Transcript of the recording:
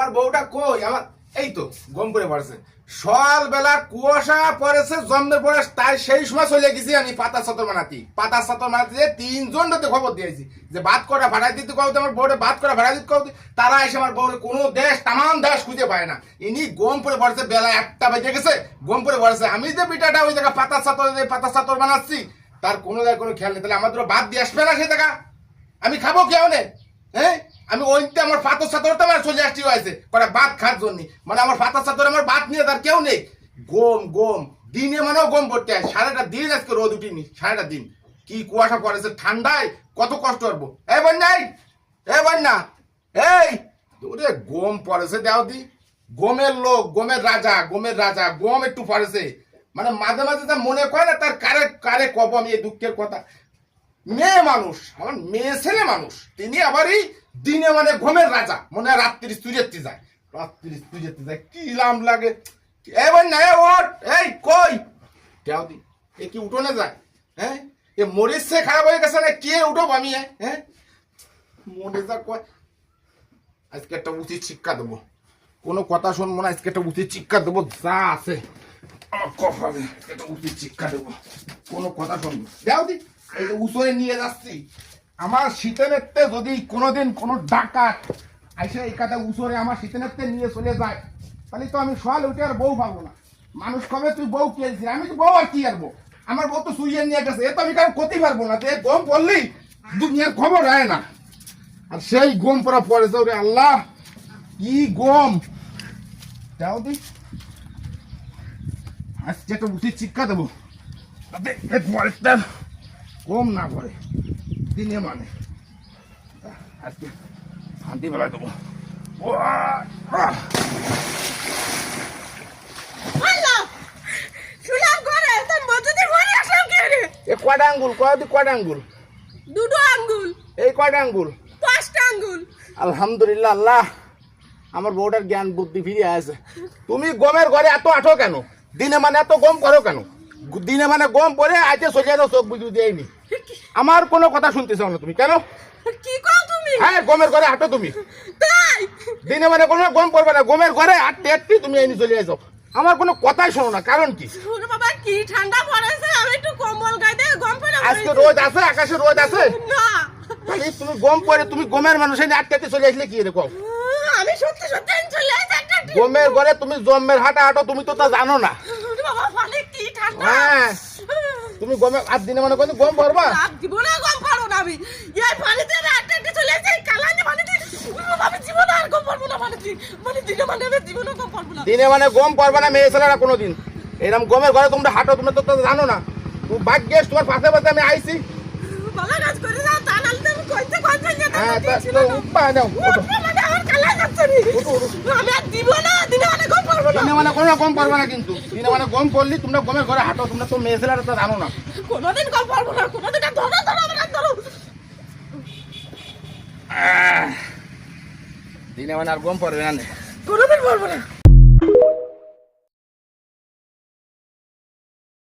আমার বউটা কই আমার এই তো গম করে পড়েছে সকালবেলা কুয়াশা পড়েছে জন্মের পরে তাই সেই সময় চলে গেছি আমি পাতা চাদর বানাতে তিনজন খবর দিয়েছি যে ভাত করা ভাড়া দিতে কবে আমার বউরে ভাত করা ভাড়া দিতে কবে তারা এসে আমার বউরে কোনো দেশ তাম দেশ খুঁজে পায় না ইনি গম পরে পড়েছে বেলা 1টা বেজে গেছে গম পরে পড়েছে আমি যে পিঠাটা ওই জায়গা পাতা চাদর বানাচ্ছি তার কোনো খেয়াল নেই তাহলে আমাদের ভাত দিয়ে আসবে না সেই জায়গা আমি খাবো কেউ নেই হ্যাঁ আমি ওইতে আমার পাতা চাদরটা আমার চলে আসছি হয়েছে করে ভাত খাওয়ার জন্য মানে আমার পাতা চাদর আমার ভাত নিয়ে তার কেউ নেই গম দিনে মানেও গম পড়তে হয় সারাটা দিন আজকে রোদ উঠিনি সারাটা দিন কি কুয়াশা পড়েছে ঠান্ডায় কত কষ্ট করবো এই বন্যা এই ওরে গম পড়েছে দেও দি গমের লোক গমের রাজা গম একটু পড়েছে মানে মাঝে মাঝে তা মনে করে না তার কারে কব আমি এই দুঃখের কথা মেয়ে মানুষ আমার মেয়ে ছেলে মানুষ তিনি আবারই দিনে মানে গমের রাজা মনে হয় রাত্রি তুজেতে যায় কি লাম লাগে এই কই কেউ দি এ কি উঠোনে যায় হ্যাঁ এ মরিচ সে খারাপ হয়ে গেছে না কে উঠব আমি হ্যাঁ মরে যা কয় আজকে একটা উচিত শিক্ষা দেবো কোনো কথা শুনবো না আজকে একটা উচিত শিক্ষা দেবো যা আছে আমার কপালে একটা উচিত শিক্ষা দেবো কোনো কথা শুনবো দেও দি এই যে উসরে নিয়ে যাচ্ছি আমার শীতেনেতে যদি কোনোদিন কোনো ডাকাত আইসে এই কাটা উসরে আমার শীতেনেতে নিয়ে চলে যায় তাহলে তো আমি সকাল উঠে আর বউ পাবো না মানুষ কবে তুই বউ খেয়েছি আমি তো বউ আর কি আরবো আমার বউ তো শুইয়ে নিয়ে গেছে এ তো আমি কারণ ক্ষতি পারবো না তো গম পড়লি দুনিয়ার খবর হয় না আর সেই গম পড়া পড়েছে ওরে আল্লাহ কি গম যাও দি আজকে একটা উচিত শিক্ষা দেবো কম না করে দিনে মানে আজকে শান্তি বেলায় দেবো কয়টা আঙ্গুল কয়টা আঙ্গুল দুটো আঙ্গুল এই কয়টা আঙ্গুল 5টা আঙ্গুল আলহামদুলিল্লাহ আল্লাহ আমার বউটার জ্ঞান বুদ্ধি ফিরে আছে তুমি গমের ঘরে এত আঠো কেন দিনে মানে এত গম করো কেন দিনে মানে গম পরে আজকে সোজা চোখ বুঝু দিইনি আমার কোনো কথা শুনতেছ না তুমি কেন কি কও তুমি হ্যাঁ গমের ঘরে হাঁটো তুমি তাই দিনে মানে কোনো গম পড়বে না গমের ঘরে হাঁটতে তুমি এনে চলে যাও আমার কোনো কথাই শোনো না কারণ কি ওরে বাবা কি ঠান্ডা পড়েছে আমি একটু কম্বল গায়ে দিয়ে গম পরে আজকে রোদ আছে আকাশে রোদ আছে না তাহলে তুমি গম পরে তুমি গমের মানুষ এনে হাঁটতে চলে আসলে কি এরকম আমি সত্যি চলে আসি একটা গমের ঘরে তুমি জমের হাঁটো তুমি তো তা জানো না ওরে বাবা পানি কি ঠান্ডা হ্যাঁ তুমি গমে আর দিনে মানে কোন গম ভরবা জীবনে গম পারো না আমি এই পানিতে একটা চলে যাই কালানি পানিতে আমি জীবনে আর গম পারবো না মানে দিনে মানে আমি জীবনে গম পারবো না দিনে মানে গম পারবা না মেয়ে ছেলেরা কোনোদিন এরকম গমের ঘরে তোমরা হাঁটো তুমি তো জানো না তুমি ভাগ্যেশ তোমার পাশে পাশে আমি আইছি ভালো কাজ করে যাও তা নালতে আমি কইতে যেতে হ্যাঁ তো উপা নাও আমার কালা যাচ্ছে আমি আর দিব না দিনে মানে গম পারবো না দিনে মানে কোনো গম পারবা না কিন্তু দিনে মানে গম করলি তোমরা গমের ঘরে হাঁটো তোমরা তো মেয়ে ছেলেরা তো জানো না কোনোদিন গম পারবো না কোনোদিন ধরো দিনে মানে আর গম পারবে না কোনোদিন পারবো না